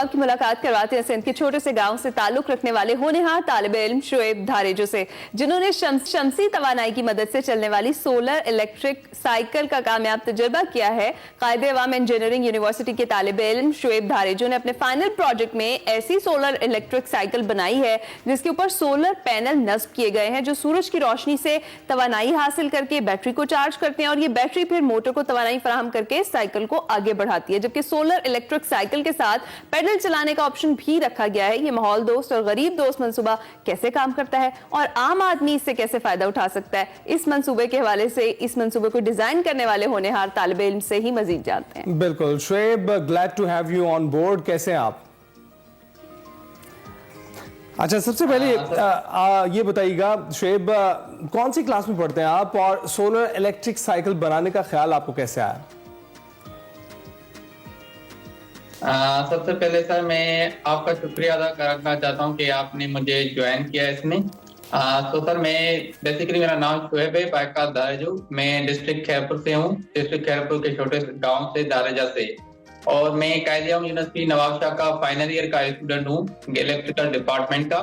अब की मुलाकात करवाते हैं सिंध के छोटे से गांव से ताल्लुक रखने वाले होनहार तालिब इल्म शुएब धारेजो से, जिन्होंने शमसी तवानाई की मदद से चलने वाली सोलर इलेक्ट्रिक साइकिल का कामयाब तजुर्बा किया है। कायदे अवाम इंजीनियरिंग यूनिवर्सिटी के तालिब इल्म शुएब धारेजो ने अपने फाइनल प्रोजेक्ट में ऐसी सोलर इलेक्ट्रिक साइकिल बनाई है जिसके ऊपर सोलर पैनल नस्ब किए गए हैं जो सूरज की रोशनी से तवानाई हासिल करके बैटरी को चार्ज करते हैं और ये बैटरी फिर मोटर को तवानाई फराहम करके साइकिल को आगे बढ़ाती है। जबकि सोलर इलेक्ट्रिक साइकिल के साथ पैडल चलाने का ऑप्शन भी रखा गया है। ये माहौल दोस्त और गरीब दोस्त मंसूबा कैसे काम करता है और आम आदमी इससे कैसे फायदा उठा सकता है, इस मंसूबे के हवाले से इस मंसूबे को डिजाइन करने वाले होनहार तालिब इल्म से ही मजीद जानते हैं। बिल्कुल Shoaib, glad to have you on board. कैसे हैं आप? अच्छा, सबसे पहले ये बताइएगा शुएब, कौन सी क्लास में पढ़ते हैं आप और सोलर इलेक्ट्रिक साइकिल बनाने का ख्याल आपको कैसे आया? सबसे पहले सर मैं आपका शुक्रिया अदा करना चाहता हूं कि आपने मुझे ज्वाइन किया इसमें। तो सर मैं बेसिकली मेरा नाम शुएब है बायका धारेजो। मैं डिस्ट्रिक्ट खैरपुर से हूँ, डिस्ट्रिक्ट खैरपुर के छोटे गांव से धारेजा से। और मैं कायदे आवाम यूनिवर्सिटी नवाब शाह का फाइनल ईयर का स्टूडेंट हूँ इलेक्ट्रिकल डिपार्टमेंट का।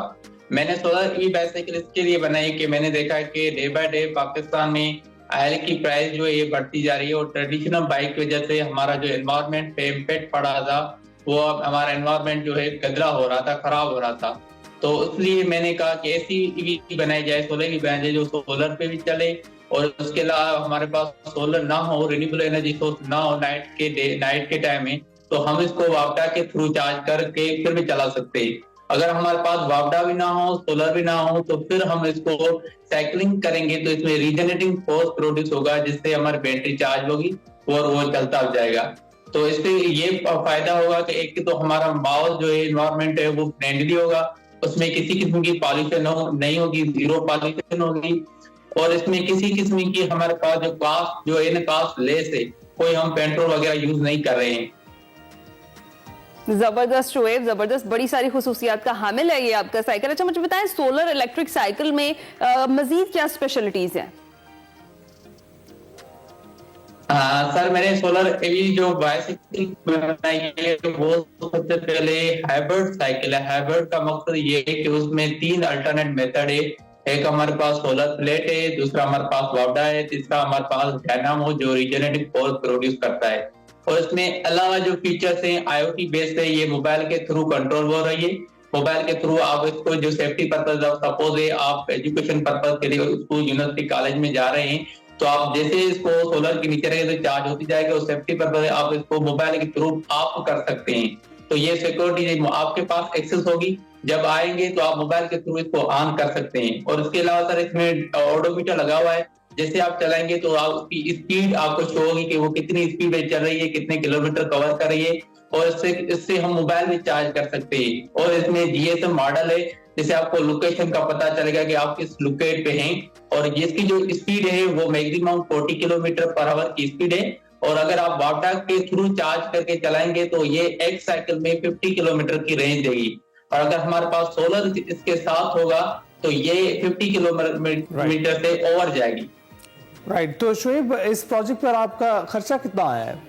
मैंने सोलर ई बाइसाइकिल इसके लिए बनाई कि मैंने देखा है कि डे बाय डे पाकिस्तान में ऑयल की प्राइस जो है ये बढ़ती जा रही है और ट्रेडिशनल बाइक की वजह से हमारा जो एनवायरनमेंट पे इम्पैक्ट पड़ा था वो अब हमारा एनवायरनमेंट जो है गंदा हो रहा था, खराब हो रहा था। तो इसलिए मैंने कहा कि ऐसी ईवी बनाई जाए, सोलर की बनाई जाए जो सोलर पे भी चले और उसके अलावा हमारे पास सोलर ना हो, रिन्यूएबल एनर्जी सोर्स ना हो नाइट के टाइम में, तो हम इसको वापडा के थ्रू चार्ज करके फिर भी चला सकते हैं। अगर हमारे पास वापडा भी ना हो, सोलर भी ना हो, तो फिर हम इसको साइकिलिंग करेंगे तो इसमें रीजनरेटिंग फोर्स प्रोड्यूस होगा जिससे हमारी बैटरी चार्ज होगी और वो चलता जाएगा। तो इससे ये फायदा होगा कि एक तो हमारा माहौल जो है एनवायरमेंट है वो फ्रेंडली होगा, उसमें किसी किस्म की पॉल्यूशन नहीं होगी, जीरो पॉल्यूशन होगी। और इसमें किसी किस्म की हमारे पास जो कास्ट जो है कास्ट लेस है, कोई हम पेट्रोल वगैरह यूज नहीं कर रहे हैं। जबरदस्त शुएब, जबरदस्त, बड़ी सारी खुसूसियात का हामिल है ये आपका साइकिल। अच्छा मुझे बताएं सोलर इलेक्ट्रिक साइकिल में मजीद क्या स्पेशलिटीज हैं? सर मैंने सोलर एवी जो बाइसाइकिल बनाई है वो सबसे पहले हाइब्रिड साइकिल है। हाइब्रिड का मकसद ये है कि उसमें 3 अल्टरनेट मेथड है। एक हमारे पास सोलर प्लेट है, दूसरा हमारे पास वापडा है, तीसरा हमारे पास डायनामो जो रीजनरेटिव फोर्स प्रोड्यूस करता है। और इसमें अलावा जो फीचर्स हैं IoT बेस्ड है, ये मोबाइल के थ्रू कंट्रोल हो रही है। मोबाइल के थ्रू आप इसको जो सेफ्टी पर्पज, सपोज है आप एजुकेशन पर्पज के लिए स्कूल यूनिवर्सिटी कॉलेज में जा रहे हैं तो आप जैसे इसको सोलर के नीचे रखेंगे तो चार्ज होती जाएगी और सेफ्टी पर्पज आप इसको मोबाइल के थ्रू ऑफ कर सकते हैं। तो ये सिक्योरिटी आपके पास एक्सेस होगी, जब आएंगे तो आप मोबाइल के थ्रू इसको ऑन कर सकते हैं। और इसके अलावा सर इसमें ऑडोमीटर लगा हुआ है, जैसे आप चलाएंगे तो आप उसकी स्पीड आपको शो होगी कि वो कितनी स्पीड में चल रही है, कितने किलोमीटर कवर कर रही है। और इससे हम मोबाइल भी चार्ज कर सकते हैं। और इसमें GSM मॉडल है, जैसे आपको लोकेशन का पता चलेगा कि आप किस लोकेट पे हैं। और इसकी जो स्पीड है वो मैक्सिमम 40 किलोमीटर पर आवर की स्पीड है। और अगर आप वापडा के थ्रू चार्ज करके चलाएंगे तो ये एक साइकिल में 50 किलोमीटर की रेंज देगी। और अगर हमारे पास सोलर इसके साथ होगा तो ये 50 किलोमीटर से ओवर जाएगी। राइट, तो शुएब इस प्रोजेक्ट पर आपका खर्चा कितना आया है?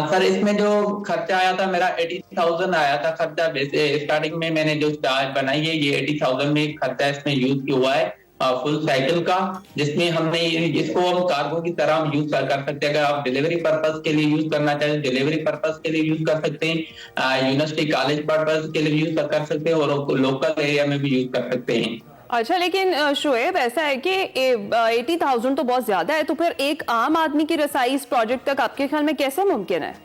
सर इसमें जो खर्चा आया था मेरा 80,000 आया था खर्चा। वैसे स्टार्टिंग में मैंने जो चार्ज बनाई है ये 80,000 में खर्चा इसमें यूज किया हुआ है फुल साइकिल का, जिसमें हमने इसको हम कार्गो की तरह हम यूज कर सकते हैं। अगर आप डिलीवरी पर्पस के लिए यूज करना चाहें डिलीवरी पर्पस के लिए यूज कर सकते हैं, यूनिवर्सिटी कॉलेज पर्पस के लिए भी यूज कर सकते हैं और लोकल एरिया में भी यूज कर सकते हैं। अच्छा लेकिन शुएब ऐसा है कि 80,000 तो बहुत ज्यादा है, तो फिर एक आम आदमी की रसाई इस प्रोजेक्ट तक आपके ख्याल में कैसे मुमकिन है?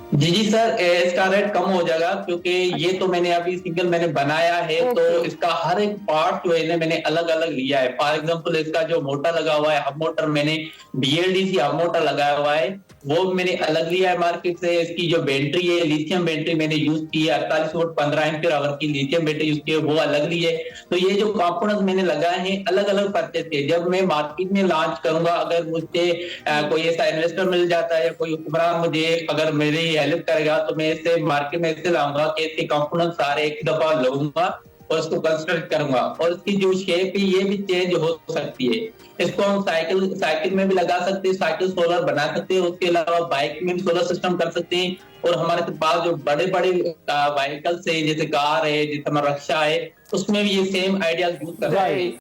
जी सर, इसका रेट कम हो जाएगा क्योंकि ये तो मैंने अभी सिंगल मैंने बनाया है तो इसका हर एक पार्ट जो है मैंने अलग अलग लिया है। फॉर एग्जांपल इसका जो मोटर लगा हुआ है, हब मोटर मैंने BLDC हब मोटर लगाया हुआ है वो मैंने अलग लिया है मार्केट से। इसकी जो बैटरी है लिथियम बैटरी मैंने यूज की है, 48 वोल्ट 15 एम्पीयर आवर की लिथियम बैटरी यूज की है, वो अलग ली है। तो ये जो कंपोनेंट्स मैंने लगाए हैं अलग अलग परचेज के, जब मैं मार्केट में लॉन्च करूंगा अगर मुझे कोई ऐसा इन्वेस्टर मिल जाता है या कोई हुक्मरान मुझे अगर मेरी हेल्प करेगा तो मैं इससे मार्केट में इससे लाऊंगा कि इसके कंपोनेंट सारे एक दफा लूंगा और इसको कंस्ट्रक्ट करूंगा, और इसकी जो शेप है ये भी चेंज हो सकती है। इसको हम साइकिल में भी लगा सकते हैं, साइकिल सोलर बना सकते हैं, उसके अलावा बाइक में भी सोलर सिस्टम कर सकते हैं। और हमारे पास जो बड़े बड़े व्हीकल्स है, जैसे कार है, जैसे हमारा रिक्शा है, उसमें भी ये सेम आइडिया यूज कर सकते हैं।